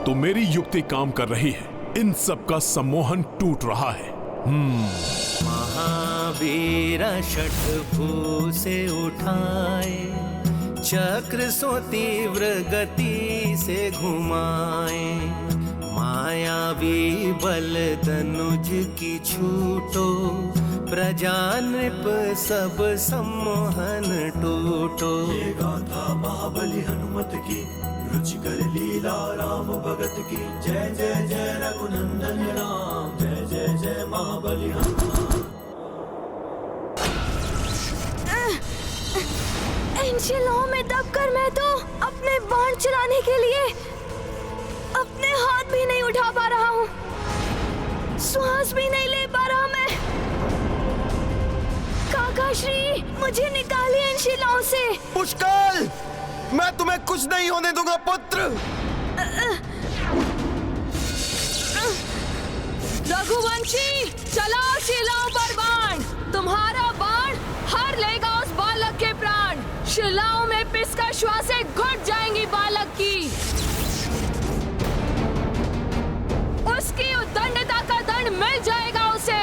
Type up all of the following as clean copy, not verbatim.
तो मेरी युक्ति काम कर रही है। इन सब का सम्मोहन टूट रहा है। महावीर षटभु से उठाए, चक्र सो तीव्र गति से घुमाए। मायावी बल धनुज की छूटो, प्रजा नृप सब सम्मोहन टूटो। ये गाथा महाबली हनुमत की, रुचिकर लीला राम भगत की। जय जय जय रघुनंदन राम, जय जय जय महाबली हनुमान। इन शिलाओं में दबकर मैं तो अपने बाण चलाने के लिए अपने हाथ भी नहीं उठा पा रहा हूँ, श्वास भी नहीं ले पा रहा मैं। काका श्री, मुझे निकालिए इन शिलाओं से। पुष्कल, मैं तुम्हें कुछ नहीं होने दूंगा पुत्र। रघुवंशी, चलाओ शिलाओं पर बाण। तुम्हारा बाण हर लेगा उस बालक के प्राण। शिलाओं में पिसकर श्वासें घुट जाएंगी बालक की। उसकी उद्दंडता का दंड मिल जाएगा उसे।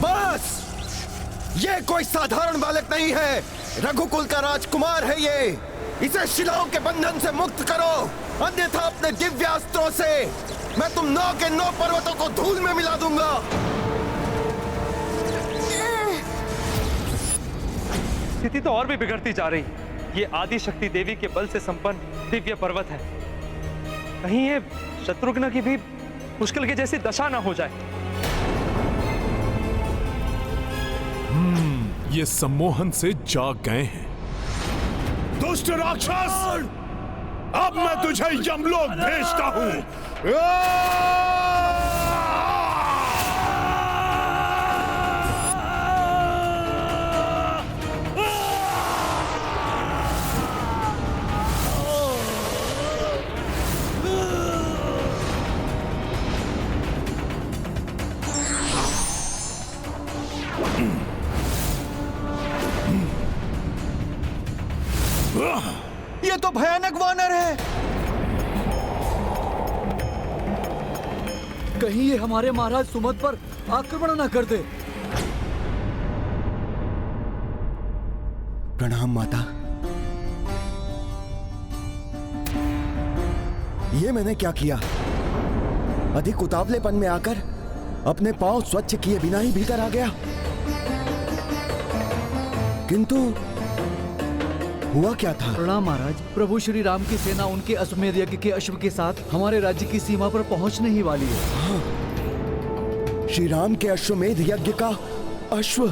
बस, ये कोई साधारण बालक नहीं है, रघुकुल का राजकुमार है ये। इसे शिलाओं के बंधन से मुक्त करो, अन्यथा अपने दिव्यास्त्रों से मैं तुम 9 के 9 पर्वतों को धूल में मिला दूंगा। स्थिति तो और भी बिगड़ती जा रही। ये आदि शक्ति देवी के बल से संपन्न दिव्य पर्वत है, कहीं ये शत्रुघ्न की भी पुष्कल के जैसी दशा ना हो जाए। ये सम्मोहन से जाग गए हैं। दुष्ट राक्षस, अब मैं तुझे यमलोक भेजता हूं। ये तो भयानक वानर है। कहीं ये हमारे महाराज सुमत पर आक्रमण न कर दे। प्रणाम माता। ये मैंने क्या किया? अधिक उतावलेपन में आकर अपने पांव स्वच्छ किए बिना ही भीतर आ गया। किंतु हुआ क्या था? प्रणाम महाराज। प्रभु श्री राम की सेना उनके अश्वमेध यज्ञ के अश्व के साथ हमारे राज्य की सीमा पर पहुंचने ही वाली है। हाँ, श्री राम के अश्वमेध यज्ञ का अश्व।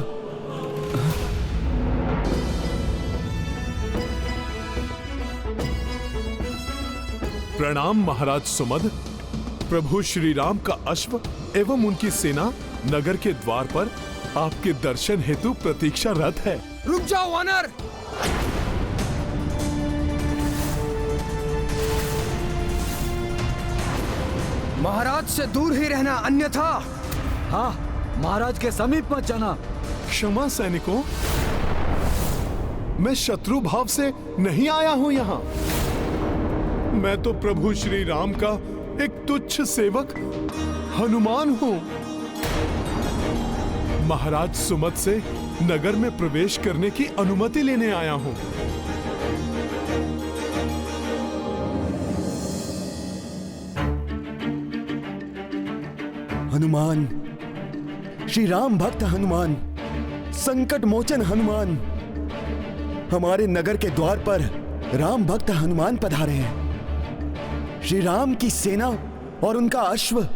प्रणाम महाराज सुमद। प्रभु श्री राम का अश्व एवं उनकी सेना नगर के द्वार पर आपके दर्शन हेतु प्रतीक्षारत है। रुक जाओ वानर। महाराज से दूर ही रहना, अन्यथा। हाँ, महाराज के समीप मत जाना। क्षमा सैनिकों, मैं शत्रु भाव से नहीं आया हूं यहाँ। मैं तो प्रभु श्री राम का एक तुच्छ सेवक हनुमान हूं। महाराज सुमत से नगर में प्रवेश करने की अनुमति लेने आया हूं। हनुमान, श्री राम भक्त हनुमान, संकट मोचन हनुमान, हमारे नगर के द्वार पर राम भक्त हनुमान पधारे हैं। श्री राम की सेना और उनका अश्व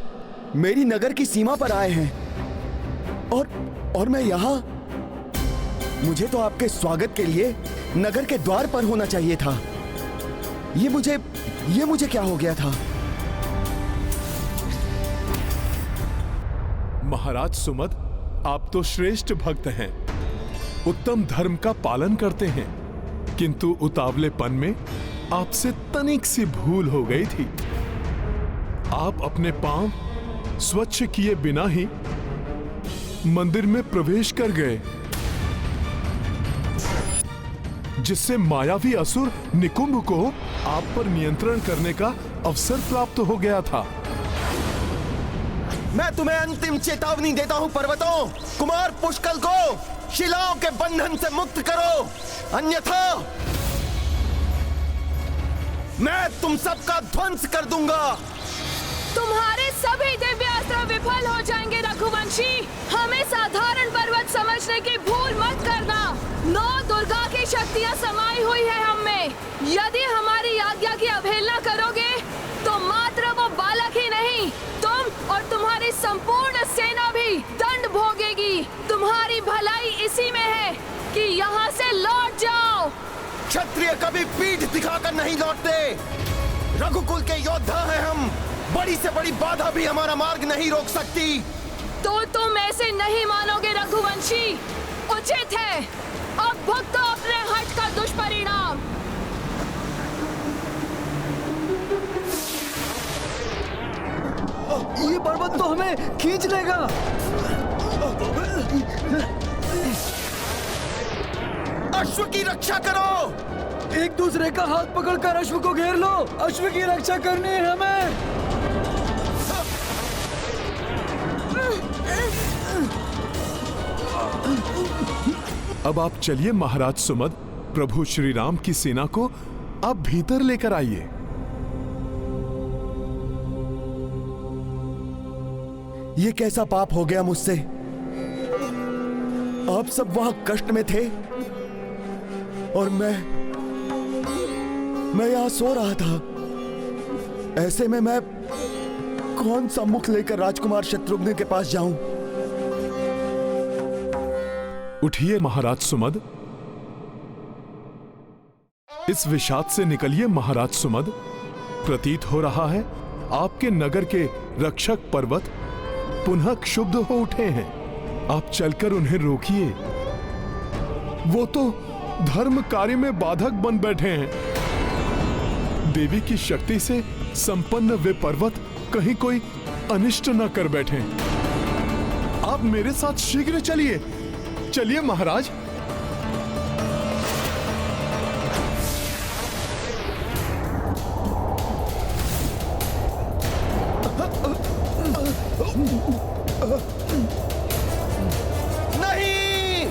मेरी नगर की सीमा पर आए हैं और मैं यहां। मुझे तो आपके स्वागत के लिए नगर के द्वार पर होना चाहिए था। ये मुझे क्या हो गया था? महाराज सुमद, आप तो श्रेष्ठ भक्त हैं, उत्तम धर्म का पालन करते हैं, किंतु उतावलेपन में आपसे तनिक सी भूल हो गई थी। आप अपने पांव स्वच्छ किए बिना ही मंदिर में प्रवेश कर गए। जिससे मायावी असुर निकुंभ को आप पर नियंत्रण करने का अवसर प्राप्त हो गया था। मैं तुम्हें अंतिम चेतावनी देता हूं पर्वतों, कुमार पुष्कल को शिलाओं के बंधन से मुक्त करो, अन्यथा मैं तुम सबका ध्वंस कर दूंगा। तुम्हारे सभी दिव्य अस्त्र विफल हो जाएंगे रघुवंशी। हमें साधारण पर्वत समझने की भूल मत करना। 9 दुर्गा की शक्तियां समाई हुई है हम में। यदि हमारी आज्ञा की अवहेलना करोगे तो मात्र वो बालक ही नहीं, तुम और तुम्हारी संपूर्ण सेना भी दंड भोगेगी। तुम्हारी भलाई इसी में है कि यहाँ से लौट जाओ। क्षत्रिय कभी पीठ दिखाकर नहीं लौटते। रघुकुल के योद्धा हैं हम, बड़ी से बड़ी बाधा भी हमारा मार्ग नहीं रोक सकती। तो तुम ऐसे नहीं मानोगे रघुवंशी। उचित है, अब भुगतो अपने हठ का दुष्परिणाम। ये पर्वत तो हमें खींच लेगा। अश्व की रक्षा करो। एक दूसरे का हाथ पकड़कर अश्व को घेर लो। अश्व की रक्षा करनी है हमें। अब आप चलिए महाराज सुमद, प्रभु श्री राम की सेना को आप भीतर लेकर आइए। ये कैसा पाप हो गया मुझसे? आप सब वहां कष्ट में थे और मैं यहां सो रहा था। ऐसे में मैं कौन सा मुख लेकर राजकुमार शत्रुघ्न के पास जाऊं? उठिए महाराज सुमद, इस विषाद से निकलिए महाराज सुमद। प्रतीत हो रहा है आपके नगर के रक्षक पर्वत पुनः क्षुब्ध हो उठे हैं। आप चलकर उन्हें रोकिए। वो तो धर्म कार्य में बाधक बन बैठे हैं। देवी की शक्ति से संपन्न वे पर्वत कहीं कोई अनिष्ट न कर बैठे। आप मेरे साथ शीघ्र चलिए। चलिए महाराज। नहीं,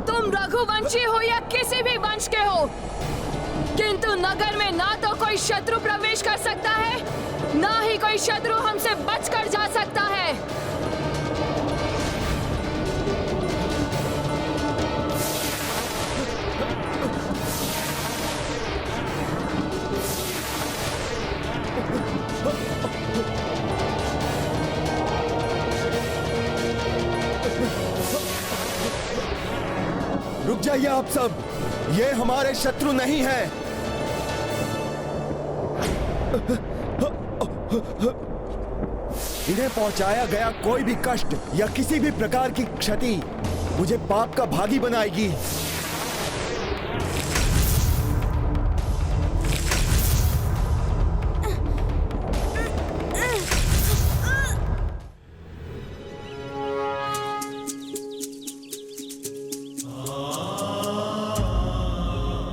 तुम रघुवंशी हो या किसी भी वंश के हो, किंतु नगर में ना तो कोई शत्रु प्रवेश कर सकता है, ना ही कोई शत्रु हमसे बचकर जा सकता है। रुक जाइए आप सब, ये हमारे शत्रु नहीं हैं। इन्हें पहुंचाया गया कोई भी कष्ट या किसी भी प्रकार की क्षति मुझे पाप का भागी बनाएगी।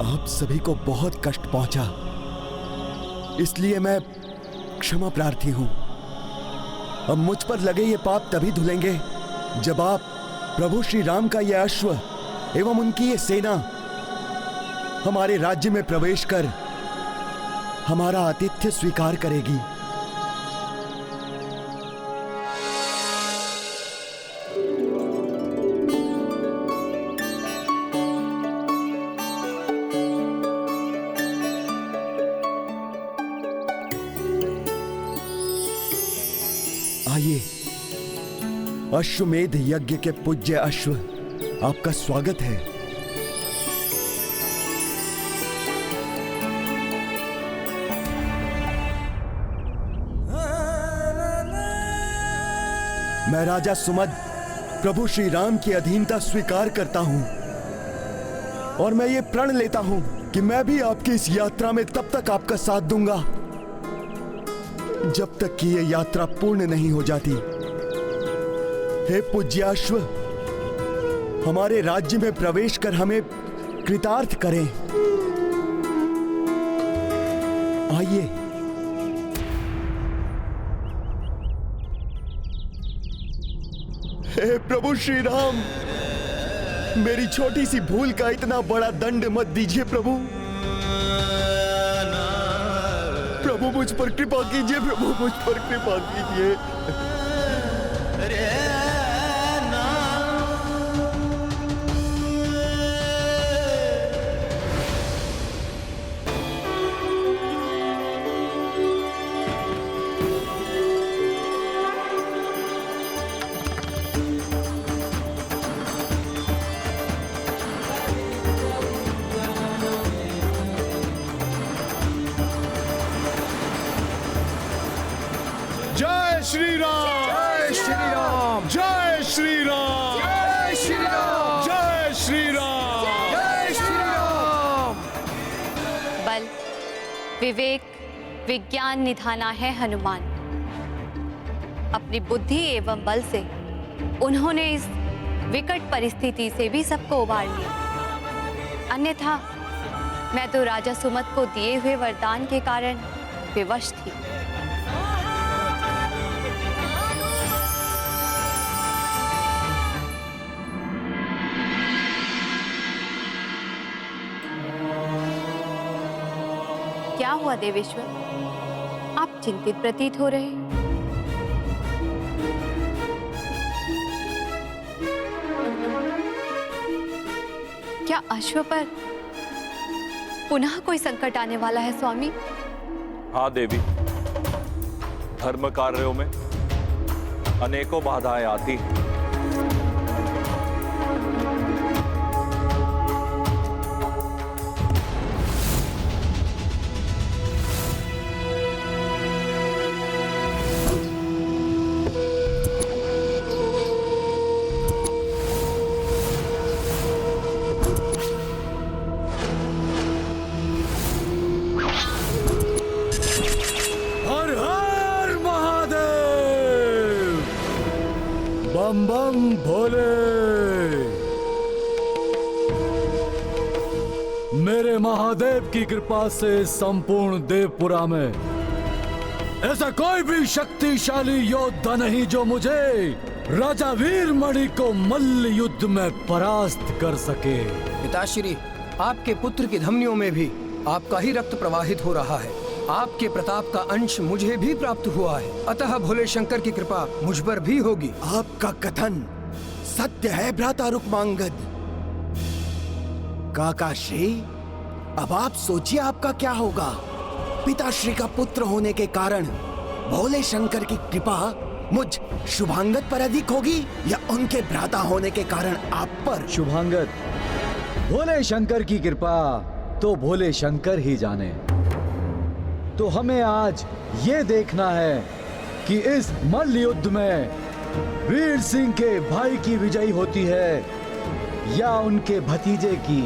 आप सभी को बहुत कष्ट पहुंचा, इसलिए मैं क्षमा प्रार्थी हूं। अब मुझ पर लगे ये पाप तभी धुलेंगे जब आप प्रभु श्री राम का ये अश्व एवं उनकी ये सेना हमारे राज्य में प्रवेश कर हमारा आतिथ्य स्वीकार करेगी। आइए, अश्वमेध यज्ञ के पूज्य अश्व, आपका स्वागत है। मैं राजा सुमद प्रभु श्री राम की अधीनता स्वीकार करता हूं और मैं ये प्रण लेता हूं कि मैं भी आपकी इस यात्रा में तब तक आपका साथ दूंगा जब तक कि ये यात्रा पूर्ण नहीं हो जाती। हे पूज्याश्व, हमारे राज्य में प्रवेश कर हमें कृतार्थ करें। आइए। हे प्रभु श्री राम, मेरी छोटी सी भूल का इतना बड़ा दंड मत दीजिए प्रभु। प्रभु मुझ पर कृपा कीजिए, प्रभु मुझ पर कृपा कीजिए। जय श्री राम, जय श्री राम, जय श्री राम, जय श्री राम, जय श्री राम, जय श्री राम। बल, विवेक, विज्ञान निधाना है हनुमान। अपनी बुद्धि एवं बल से उन्होंने इस विकट परिस्थिति से भी सबको उबार लिया। अन्यथा मैं तो राजा सुमत को दिए हुए वरदान के कारण विवश थी। क्या हुआ देवेश्वर, आप चिंतित प्रतीत हो रहे? क्या अश्व पर पुनः कोई संकट आने वाला है स्वामी? हाँ देवी, धर्म कार्यों में अनेकों बाधाएं आती हैं। बम बम भोले। मेरे महादेव की कृपा से संपूर्ण देवपुरा में ऐसा कोई भी शक्तिशाली योद्धा नहीं जो मुझे राजा वीरमणि को मल्ल युद्ध में परास्त कर सके। पिताश्री, आपके पुत्र की धमनियों में भी आपका ही रक्त प्रवाहित हो रहा है। आपके प्रताप का अंश मुझे भी प्राप्त हुआ है, अतः भोले शंकर की कृपा मुझ पर भी होगी। आपका कथन सत्य है भ्राता रुक्मांगद। काकाश्री, अब आप सोचिए आपका क्या होगा। पिताश्री का पुत्र होने के कारण भोले शंकर की कृपा मुझ शुभांगद पर अधिक होगी या उनके भ्राता होने के कारण आप पर? शुभांगद, भोले शंकर की कृपा तो भोले शंकर ही जाने। तो हमें आज ये देखना है कि इस मल्ल युद्ध में वीर सिंह के भाई की विजयी होती है या उनके भतीजे की।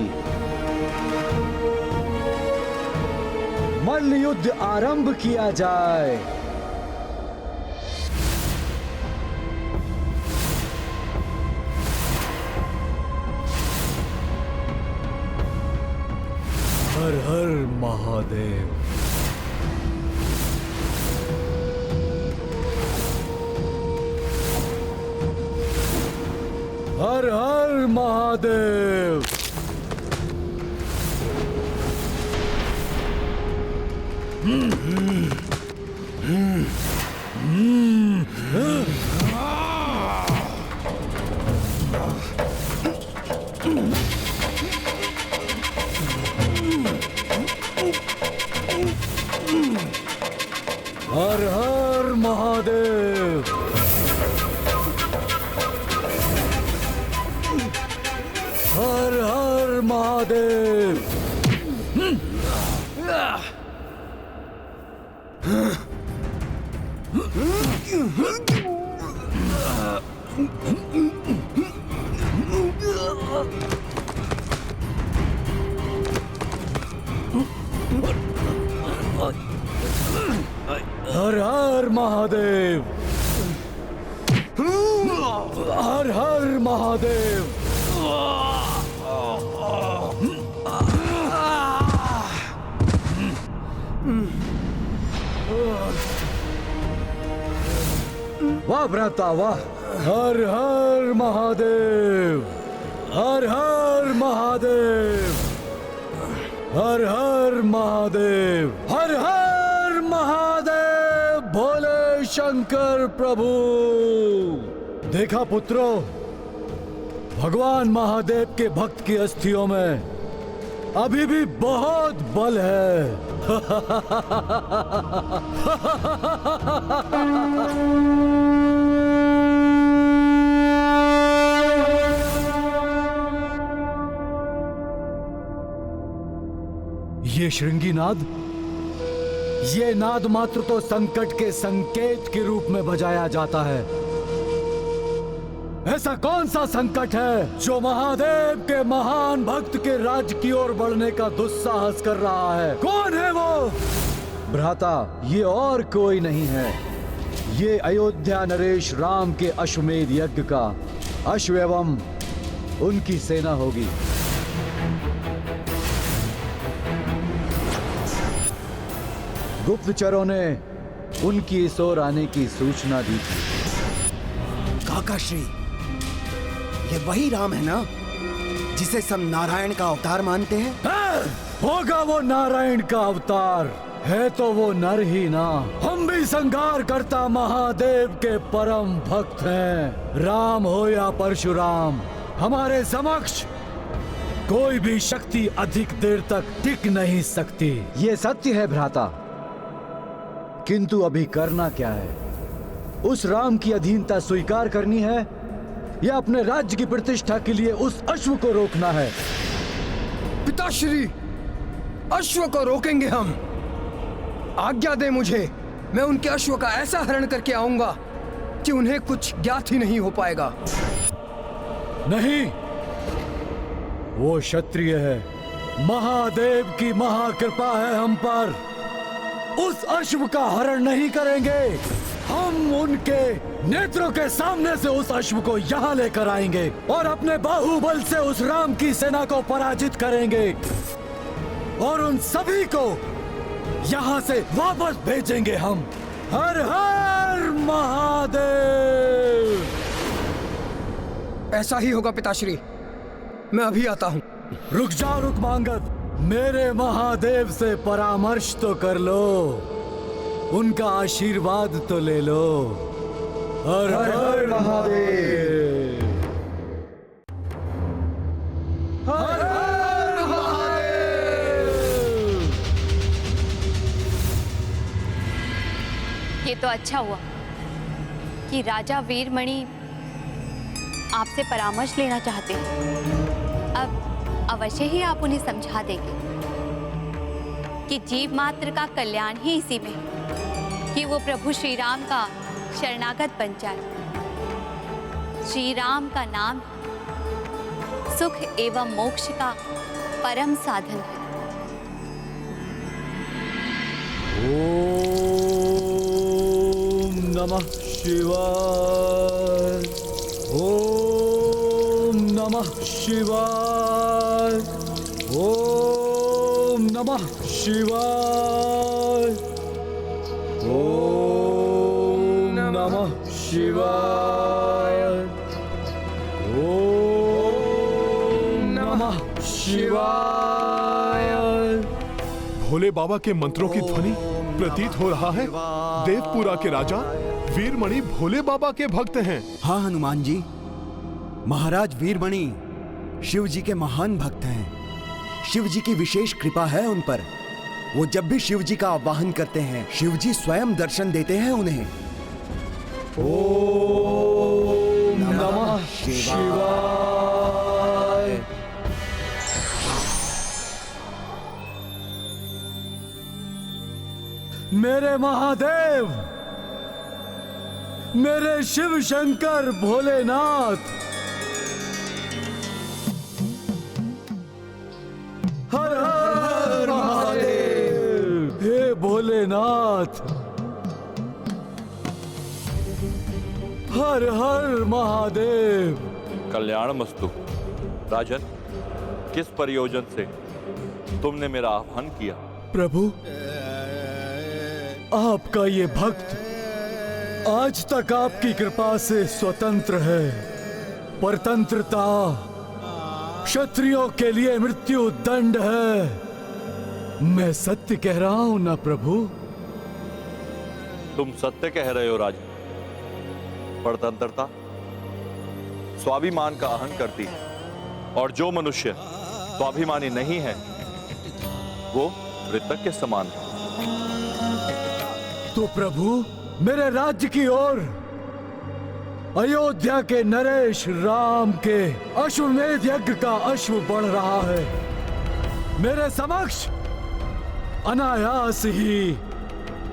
मल्ल युद्ध आरंभ किया जाए। हर हर महादेव। हर हर महादेव। हर हर महादेव। हर हर महादेव। हर हर महादेव, हर हर महादेव। वाह भ्राता वाह, हर हर महादेव, हर हर महादेव, हर हर महादेव, हर हर महादेव, भोले शंकर प्रभु। देखा पुत्रों, भगवान महादेव के भक्त की अस्थियों में अभी भी बहुत बल है। ये श्रृंगी नाद, ये नाद मात्र तो संकट के संकेत के रूप में बजाया जाता है। ऐसा कौन सा संकट है जो महादेव के महान भक्त के राज्य की ओर बढ़ने का दुस्साहस कर रहा है? कौन है वो? भ्राता, ये और कोई नहीं है, ये अयोध्या नरेश राम के अश्वमेध यज्ञ का अश्व एवं उनकी सेना होगी। गुप्तचरों ने उनकी इस ओर आने की सूचना दी थी। काकाश्री, ये वही राम है ना जिसे सब नारायण का अवतार मानते हैं? होगा वो नारायण का अवतार, है तो वो नर ही ना। हम भी संहार करता महादेव के परम भक्त हैं। राम हो या परशुराम, हमारे समक्ष कोई भी शक्ति अधिक देर तक टिक नहीं सकती। ये सत्य है भ्राता, किंतु अभी करना क्या है? उस राम की अधीनता स्वीकार करनी है या अपने राज्य की प्रतिष्ठा के लिए उस अश्व को रोकना है? पिताश्री, अश्व को रोकेंगे हम। आज्ञा दे मुझे, मैं उनके अश्व का ऐसा हरण करके आऊंगा कि उन्हें कुछ ज्ञात ही नहीं हो पाएगा। नहीं, वो क्षत्रिय है, महादेव की महाकृपा है हम पर। उस अश्व का हरण नहीं करेंगे, हम उनके नेत्रों के सामने से उस अश्व को यहाँ लेकर आएंगे और अपने बाहुबल से उस राम की सेना को पराजित करेंगे और उन सभी को यहाँ से वापस भेजेंगे हम। हर हर महादेव। ऐसा ही होगा पिताश्री, मैं अभी आता हूँ। रुक जाओ रुक्मांगद, मेरे महादेव से परामर्श तो कर लो, उनका आशीर्वाद तो ले लो। हर हर महादेव, हर हर महादेव। ये तो अच्छा हुआ कि राजा वीरमणि आपसे परामर्श लेना चाहते हैं। अब अवश्य ही आप उन्हें समझा देंगे कि जीव मात्र का कल्याण ही इसी में है कि वो प्रभु श्री राम का शरणागत बन जाए। श्री राम का नाम सुख एवं मोक्ष का परम साधन है। ओम नमः शिवाय, ओम नमः शिवाय, ओम नमः शिवाय, ओम नमः शिवाय, ओम नमः शिवाय। भोले बाबा के मंत्रों की ध्वनि प्रतीत हो रहा है देवपुरा के राजा वीरमणि भोले बाबा के भक्त हैं। हाँ हनुमान जी, महाराज वीरमणि शिव जी के महान भक्त हैं। शिव जी की विशेष कृपा है उन पर। वो जब भी शिव जी का आवाहन करते हैं, शिव जी स्वयं दर्शन देते हैं उन्हें। ओम नमः शिवाय। मेरे महादेव, मेरे शिव शंकर भोलेनाथ, हर हर महादेव। हे भोलेनाथ, हर हर महादेव। कल्याण मस्तु। राजन, किस प्रयोजन से तुमने मेरा आह्वान किया? प्रभु, आपका ये भक्त आज तक आपकी कृपा से स्वतंत्र है। परतंत्रता क्षत्रियों के लिए मृत्यु दंड है। मैं सत्य कह रहा हूं ना प्रभु? तुम सत्य कह रहे हो राजन। परतंत्रता स्वाभिमान का आहन करती है, और जो मनुष्य स्वाभिमानी नहीं है वो मृतक के समान है। तो प्रभु, मेरे राज्य की ओर अयोध्या के नरेश राम के अश्वमेध यज्ञ का अश्व बढ़ रहा है। मेरे समक्ष अनायास ही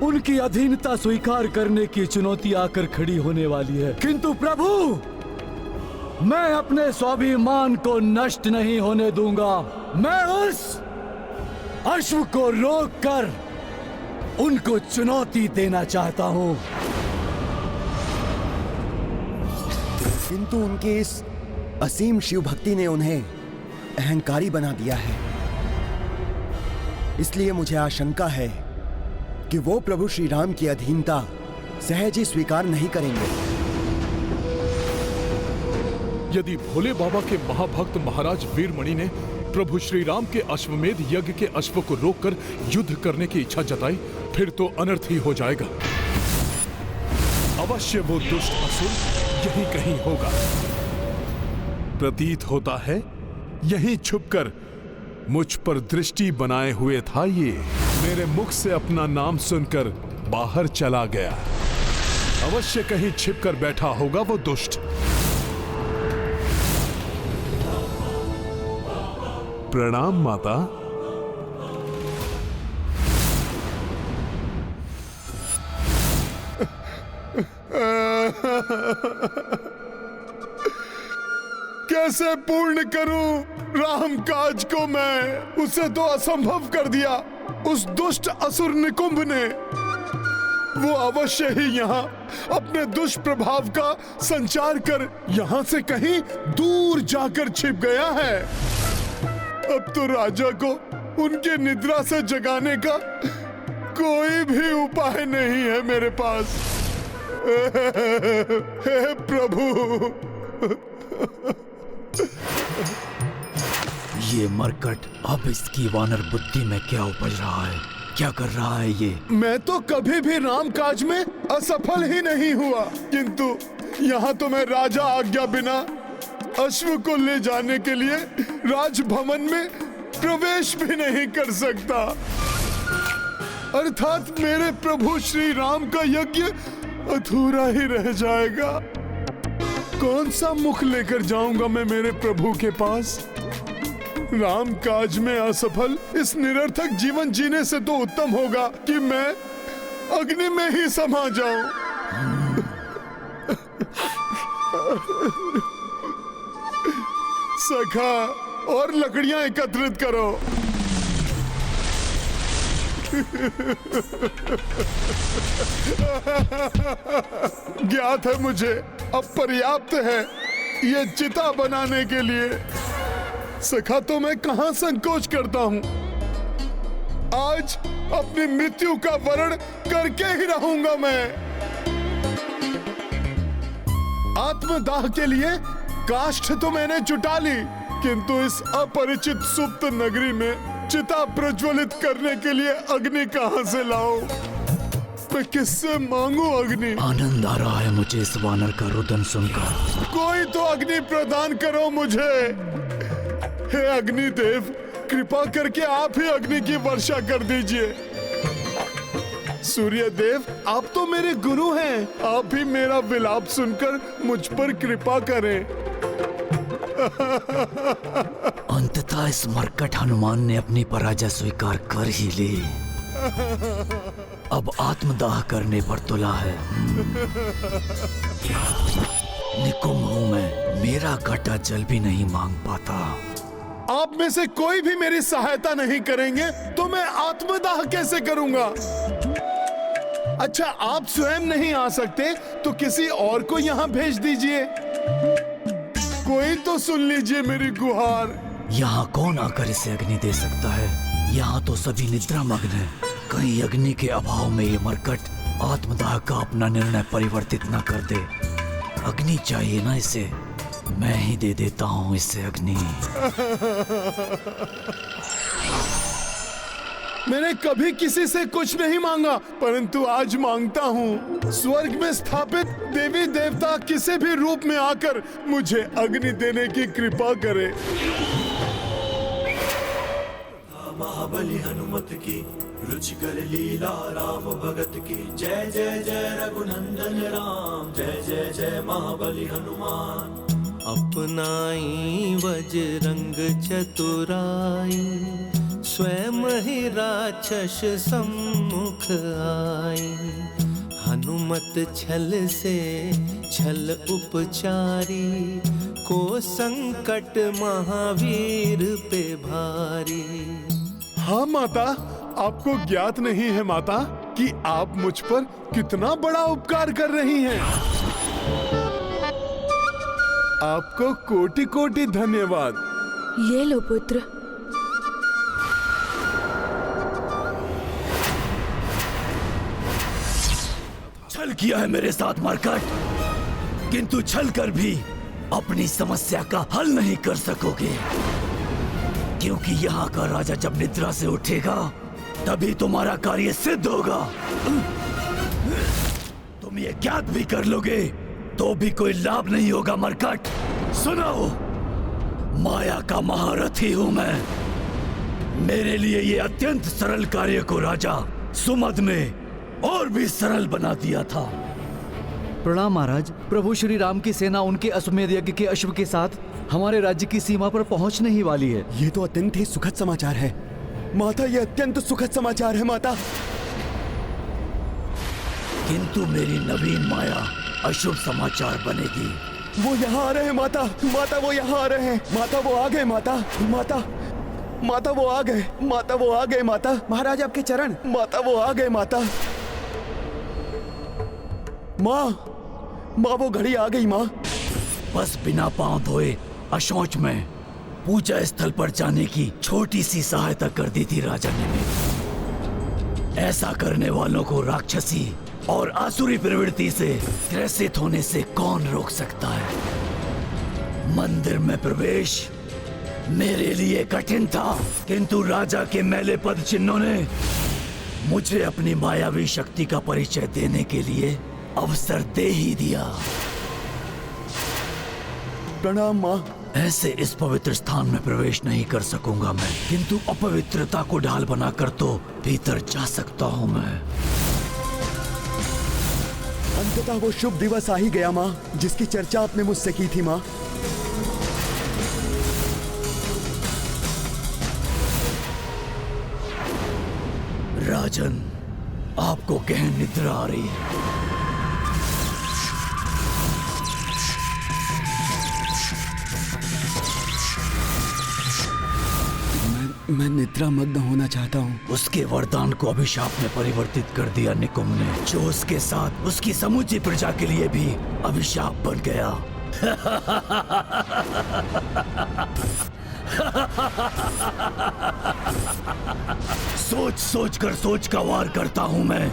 उनकी अधीनता स्वीकार करने की चुनौती आकर खड़ी होने वाली है। किंतु प्रभु, मैं अपने स्वाभिमान को नष्ट नहीं होने दूंगा। मैं उस अश्व को रोककर उनको चुनौती देना चाहता हूं। किंतु उनकी इस असीम शिव भक्ति ने उन्हें अहंकारी बना दिया है। इसलिए मुझे आशंका है कि वो प्रभु श्री राम की अधीनता सहज ही स्वीकार नहीं करेंगे। यदि भोले बाबा के महाभक्त महाराज वीरमणि ने प्रभु श्री राम के अश्वमेध यज्ञ के अश्व को रोककर युद्ध करने की इच्छा जताई, फिर तो अनर्थ ही हो जाएगा। अवश्य वो दुष्ट असुर यहीं कहीं होगा। प्रतीत होता है यहीं छुपकर मुझ पर दृष्टि बनाए हुए था ये। मेरे मुख से अपना नाम सुनकर बाहर चला गया। अवश्य कहीं छिपकर बैठा होगा वो दुष्ट। प्रणाम माता। कैसे पूर्ण करूं राम काज को मैं? उसे तो असंभव कर दिया उस दुष्ट असुर निकुंभ ने। वो अवश्य ही यहाँ अपने दुष्प्रभाव का संचार कर यहाँ से कहीं दूर जाकर छिप गया है। अब तो राजा को उनके निद्रा से जगाने का कोई भी उपाय नहीं है मेरे पास। हे प्रभु, ये मरकट अब इसकी वानर बुद्धि में क्या उपज रहा है? क्या कर रहा है ये? मैं तो कभी भी राम काज में असफल ही नहीं हुआ, किंतु यहाँ तो मैं राजा आज्ञा बिना अश्व को ले जाने के लिए राजभवन में प्रवेश भी नहीं कर सकता। अर्थात मेरे प्रभु श्री राम का यज्ञ अधूरा ही रह जाएगा। कौन सा मुख लेकर जाऊंगा मैं मेरे प्रभु के पास? राम काज में असफल इस निरर्थक जीवन जीने से तो उत्तम होगा कि मैं अग्नि में ही समा जाऊं। सखा, और लकड़ियां एकत्रित करो। ज्ञात है मुझे अब पर्याप्त है ये चिता बनाने के लिए। सखा, तो मैं कहां संकोच करता हूं। आज अपनी मृत्यु का वर्ण करके ही रहूंगा मैं। आत्मदाह के लिए काष्ठ तो मैंने जुटा ली, किंतु इस अपरिचित सुप्त नगरी में चिता प्रज्वलित करने के लिए अग्नि कहां से लाऊं? मैं किससे मांगू अग्नि? आनंद आ रहा है मुझे इस वानर का रुदन सुनकर। कोई तो अग्नि प्रदान करो मुझे। हे अग्निदेव, कृपा करके आप ही अग्नि की वर्षा कर दीजिए। सूर्य देव, आप तो मेरे गुरु हैं, आप ही मेरा विलाप सुनकर मुझ पर कृपा करें। अंततः इस मरकट हनुमान ने अपनी पराजय स्वीकार कर ही ली। अब आत्मदाह करने पर तुला है। निकुंभ हूं मैं, मेरा घटा जल भी नहीं मांग पाता। आप में से कोई भी मेरी सहायता नहीं करेंगे तो मैं आत्मदाह कैसे करूंगा? अच्छा, आप स्वयं नहीं आ सकते तो किसी और को यहाँ भेज दीजिए। कोई तो सुन लीजिए मेरी गुहार। यहाँ कौन आकर इसे अग्नि दे सकता है? यहाँ तो सभी निद्रा मग्न है। कहीं अग्नि के अभाव में ये मरकट आत्मदाह का अपना निर्णय परिवर्तित न कर दे। अग्नि चाहिए ना इसे, मैं ही दे देता हूँ इसे अग्नि। मैंने कभी किसी से कुछ नहीं मांगा, परंतु आज मांगता हूँ। स्वर्ग में स्थापित देवी देवता किसी भी रूप में आकर मुझे अग्नि देने की कृपा करे। महाबली हनुमत की रुचिकर लीला राम भगत की। जय जय जय रघुनंदन राम, जय जय जय महाबली हनुमान। अपनाई वज्रंग चतुराई, स्वयं ही राक्षस सम्मुख आई। हनुमत छल से छल उपचारी, को संकट महावीर पे भारी। हाँ माता, आपको ज्ञात नहीं है माता कि आप मुझ पर कितना बड़ा उपकार कर रही हैं। आपको कोटि कोटि धन्यवाद। ये लो पुत्र। छल किया है मेरे साथ मरकट, किंतु छल कर भी अपनी समस्या का हल नहीं कर सकोगे, क्योंकि यहाँ का राजा जब निद्रा से उठेगा तभी तुम्हारा कार्य सिद्ध होगा। तुम ये ज्ञात भी कर लोगे तो भी कोई लाभ नहीं होगा मरकट। सुनो, माया का महारथी हूं मैं। मेरे लिए ये अत्यंत सरल कार्य को राजा सुमद ने और भी सरल बना दिया था। प्रणाम महाराज। प्रभु श्री राम की सेना उनके अश्वमेध यज्ञ के अश्व के साथ हमारे राज्य की सीमा पर पहुंचने ही वाली है। ये तो अत्यंत ही सुखद समाचार है माता, ये अत्यंत सुखद समाचार है माता। किंतु मेरी नवीन माया अशुभ समाचार बनेगी। वो यहाँ आ रहे हैं माता, माता वो यहाँ आ रहे हैं, माता वो आ गए, माता माता माता वो आ गए, माता वो आ गए, माता महाराज आपके चरण, माता वो आ गए, माता। माँ माँ वो घड़ी आ गई माँ। बस बिना पांव धोए अशौच में पूजा स्थल पर जाने की छोटी सी सहायता कर दी थी राजा ने मेरी। ऐसा करने वालों को राक्षसी और आसुरी प्रवृत्ति से ग्रसित होने से कौन रोक सकता है। मंदिर में प्रवेश मेरे लिए कठिन था, किंतु राजा के मैले पद चिन्हों ने मुझे अपनी मायावी शक्ति का परिचय देने के लिए अवसर दे ही दिया। प्रणाम माँ। ऐसे इस पवित्र स्थान में प्रवेश नहीं कर सकूंगा मैं, किंतु अपवित्रता को ढाल बनाकर तो भीतर जा सकता हूँ मैं। अंततः वो शुभ दिवस आ ही गया माँ, जिसकी चर्चा आपने मुझसे की थी माँ। राजन, आपको गहन निद्रा आ रही है। मैं निद्रा मग्न होना चाहता हूँ। उसके वरदान को अभिशाप में परिवर्तित कर दिया निकुंभ ने, जो उसके साथ उसकी समूची प्रजा के लिए भी अभिशाप बन गया। सोच सोच कर सोच का वार करता हूं मैं।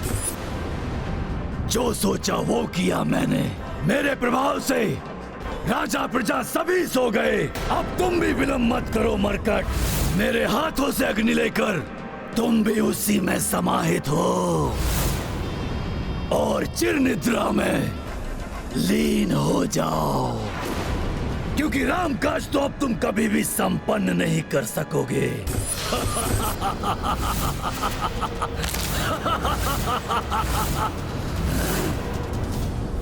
जो सोचा वो किया मैंने। मेरे प्रभाव से राजा प्रजा सभी सो गए। अब तुम भी विलंब मत करो मरकट। मेरे हाथों से अग्नि लेकर तुम भी उसी में समाहित हो और चिर निद्रा में लीन हो जाओ, क्योंकि राम काज तो अब तुम कभी भी संपन्न नहीं कर सकोगे।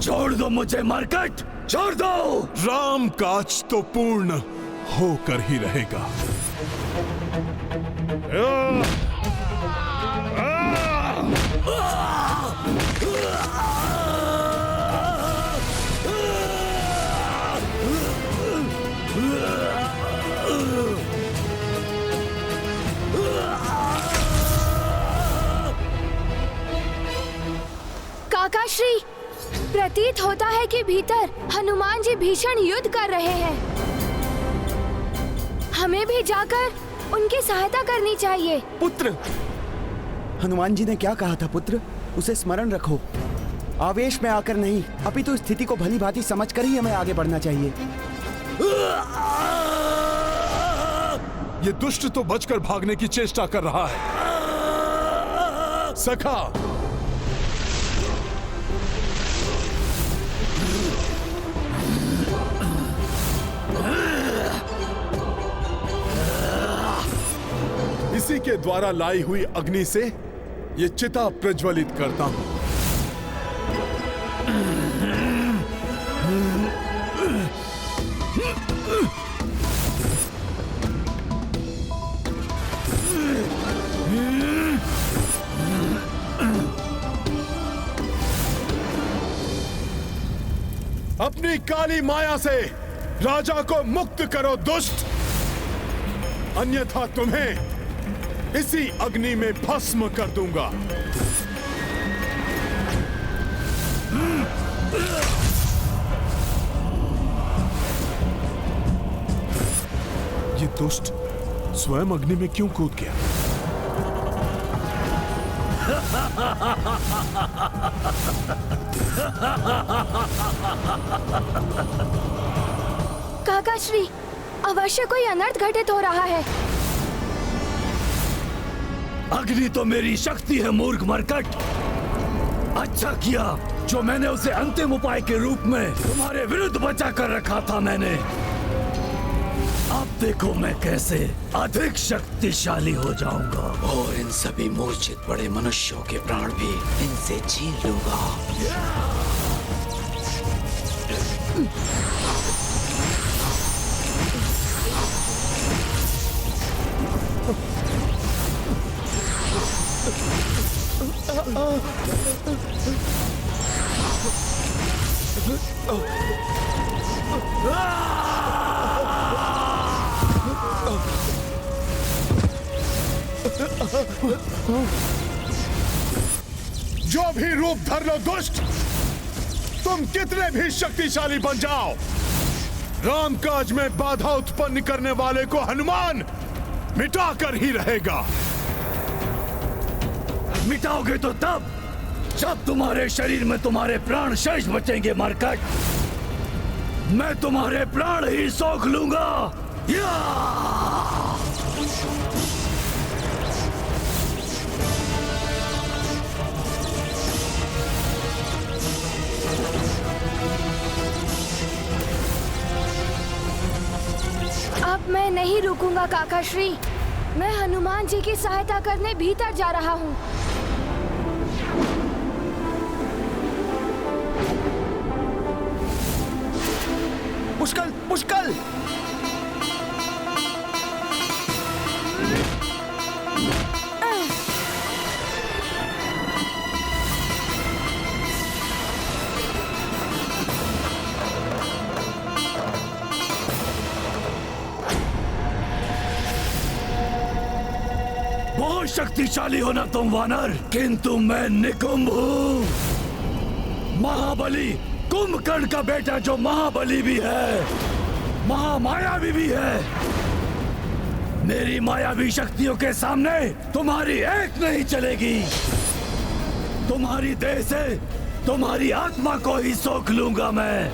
छोड़ दो मुझे मरकट, छोड़ दो। राम काज तो पूर्ण होकर ही रहेगा। प्रतीत होता है कि भीतर हनुमान जी भीषण युद्ध कर रहे हैं। हमें भी जाकर उनकी सहायता करनी चाहिए। पुत्र, हनुमान जी ने क्या कहा था पुत्र? उसे स्मरण रखो। आवेश में आकर नहीं, अपितु स्थिति को भली भांति समझकर ही हमें आगे बढ़ना चाहिए। ये दुष्ट तो बचकर भागने की चेष्टा कर रहा है। सखा, इसी के द्वारा लाई हुई अग्नि से ये चिता प्रज्वलित करता हूं। अपनी काली माया से राजा को मुक्त करो दुष्ट, अन्यथा तुम्हें इसी अग्नि में भस्म कर दूंगा। ये दुष्ट स्वयं अग्नि में क्यों कूद गया? काका श्री, अवश्य कोई अनर्थ घटित हो रहा है। अग्नि तो मेरी शक्ति है मूर्ख मरकट। अच्छा किया जो मैंने उसे अंतिम उपाय के रूप में तुम्हारे विरुद्ध बचा कर रखा था मैंने। अब देखो मैं कैसे अधिक शक्तिशाली हो जाऊंगा और इन सभी मूर्छित पड़े मनुष्यों के प्राण भी इनसे छीन लूंगा। जो भी रूप धर लो दुष्ट, तुम कितने भी शक्तिशाली बन जाओ, रामकाज में बाधा उत्पन्न करने वाले को हनुमान मिटाकर ही रहेगा। मिटाओगे तो तब जब तुम्हारे शरीर में तुम्हारे प्राण शेष बचेंगे मरकट। मैं तुम्हारे प्राण ही सोख लूंगा। अब मैं नहीं रुकूंगा काका श्री। मैं हनुमान जी की सहायता करने भीतर जा रहा हूँ। पुष्कल, पुष्कल! बहुत शक्तिशाली हो ना तुम वानर, किंतु मैं निकुंभ हूँ। महाबली कुंभकर्ण का बेटा जो महाबली भी है, महामायावी भी है। मेरी मायावी शक्तियों के सामने तुम्हारी एक नहीं चलेगी। तुम्हारी देह से तुम्हारी आत्मा को ही सोख लूंगा मैं।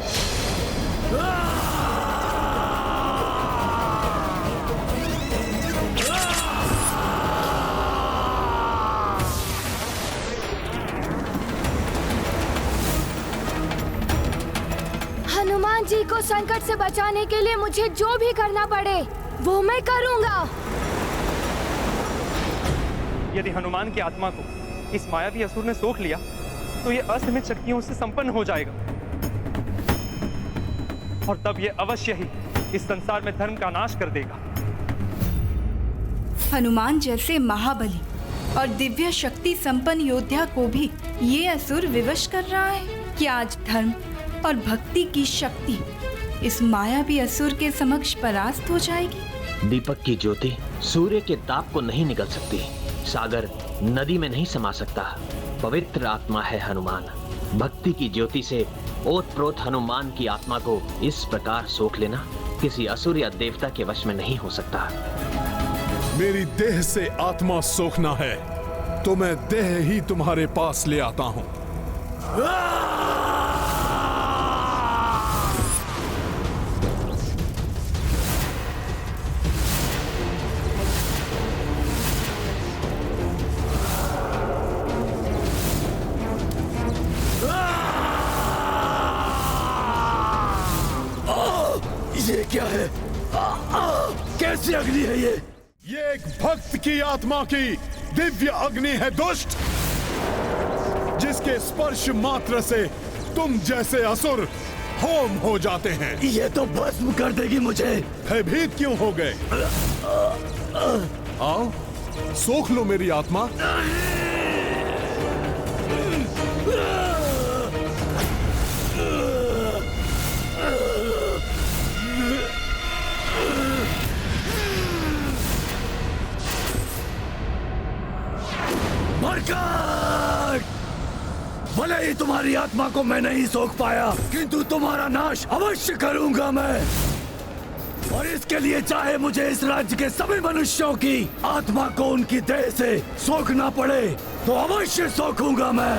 हनुमान जी को संकट से बचाने के लिए मुझे जो भी करना पड़े वो मैं करूंगा। यदि हनुमान की आत्मा को इस मायावी असुर ने सोख लिया तो ये असीमित शक्तियों से संपन्न हो जाएगा और तब ये अवश्य ही इस संसार में धर्म का नाश कर देगा। हनुमान जैसे महाबली और दिव्य शक्ति संपन्न योद्धा को भी ये असुर विवश कर रहा है कि आज धर्म और भक्ति की शक्ति इस मायावी असुर के समक्ष परास्त हो जाएगी। दीपक की ज्योति सूर्य के ताप को नहीं निगल सकती, सागर नदी में नहीं समा सकता। पवित्र आत्मा है हनुमान, भक्ति की ज्योति से ओतप्रोत हनुमान की आत्मा को इस प्रकार सोख लेना किसी असुर या देवता के वश में नहीं हो सकता। मेरी देह से आत्मा सोखना है तो मैं देह ही तुम्हारे पास ले आता हूं। ये क्या है? कैसी अग्नि है ये? ये एक भक्त की आत्मा की दिव्य अग्नि है दुष्ट, जिसके स्पर्श मात्र से तुम जैसे असुर होम हो जाते हैं। ये तो भस्म कर देगी मुझे। भयभीत क्यों हो गए? आओ सोख लो मेरी आत्मा। भले ही तुम्हारी आत्मा को मैं नहीं सोख पाया, किंतु तुम्हारा नाश अवश्य करूंगा मैं। और इसके लिए चाहे मुझे इस राज्य के सभी मनुष्यों की आत्मा को उनकी देह से सोखना पड़े तो अवश्य सोखूंगा मैं।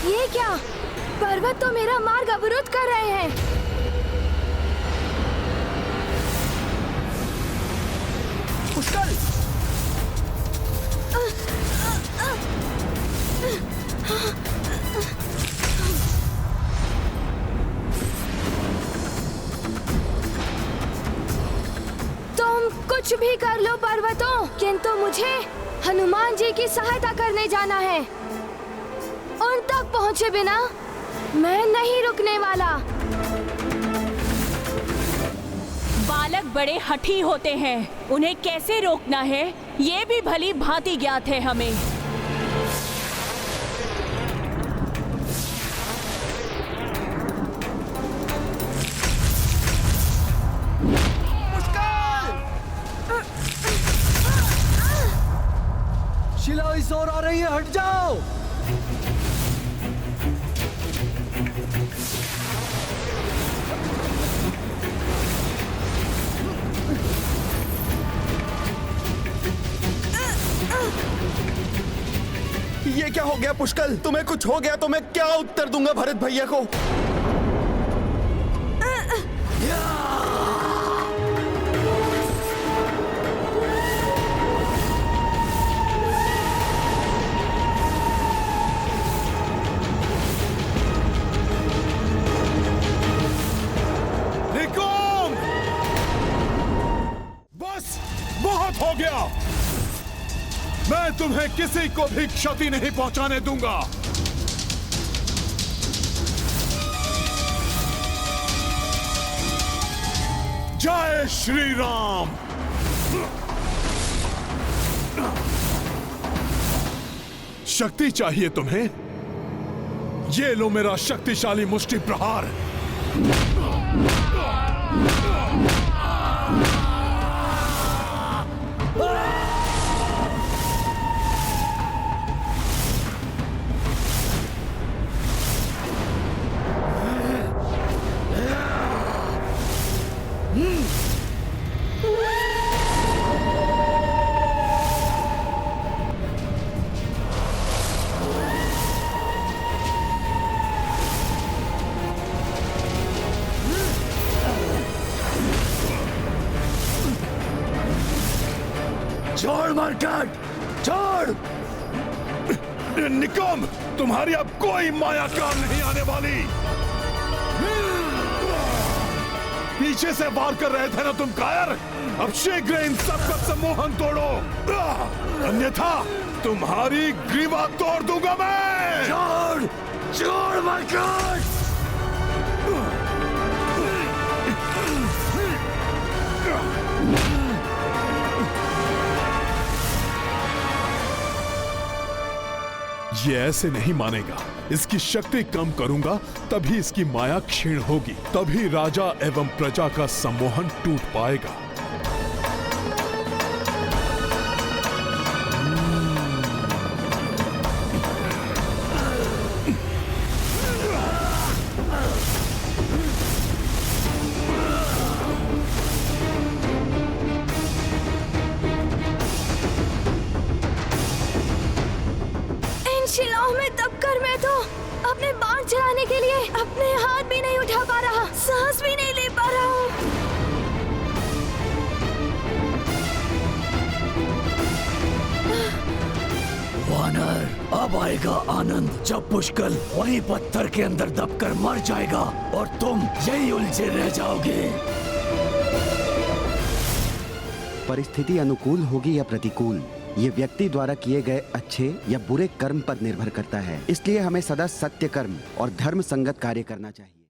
ये क्या? पर्वत तो मेरा मार्ग अवरुद्ध कर रहे हैं। पुष्कर! तुम कुछ भी कर लो पर्वतों, किंतु मुझे हनुमान जी की सहायता करने जाना है। उन तक पहुंचे बिना मैं नहीं रुकने वाला। बालक बड़े हठी होते हैं, उन्हें कैसे रोकना है ये भी भली भांति ज्ञात है हमें। शिला इस ओर आ रही है, हट जाओ। ये क्या हो गया पुष्कर? तुम्हें कुछ हो गया तो मैं क्या उत्तर दूंगा भरत भैया को? निकोम! बस बहुत हो गया। मैं तुम्हें किसी को भी क्षति नहीं पहुंचाने दूंगा। जय श्री राम। शक्ति चाहिए तुम्हें? ये लो मेरा शक्तिशाली मुष्टि प्रहार। छोड़ मरकट, छोड़। निकम, तुम्हारी अब कोई माया काम नहीं आने वाली। पीछे से वार कर रहे थे ना तुम कायर? अब शीघ्र इन सबका सम्मोहन तोड़ो, अन्यथा तुम्हारी ग्रीवा तोड़ दूंगा मैं। छोड़, छोड़ मरकट। ये ऐसे नहीं मानेगा। इसकी शक्ति कम करूंगा तभी इसकी माया क्षीण होगी, तभी राजा एवं प्रजा का सम्मोहन टूट पाएगा। शिलाओं में दबकर मैं तो अपने बाण चलाने के लिए अपने हाथ भी नहीं उठा पा रहा, सांस भी नहीं ले पा रहा हूँ। वानर, अब आएगा आनंद जब पुष्कल वही पत्थर के अंदर दबकर मर जाएगा और तुम यही उलझे रह जाओगे। परिस्थिति अनुकूल होगी या प्रतिकूल, ये व्यक्ति द्वारा किए गए अच्छे या बुरे कर्म पर निर्भर करता है। इसलिए हमें सदा सत्य कर्म और धर्म संगत कार्य करना चाहिए।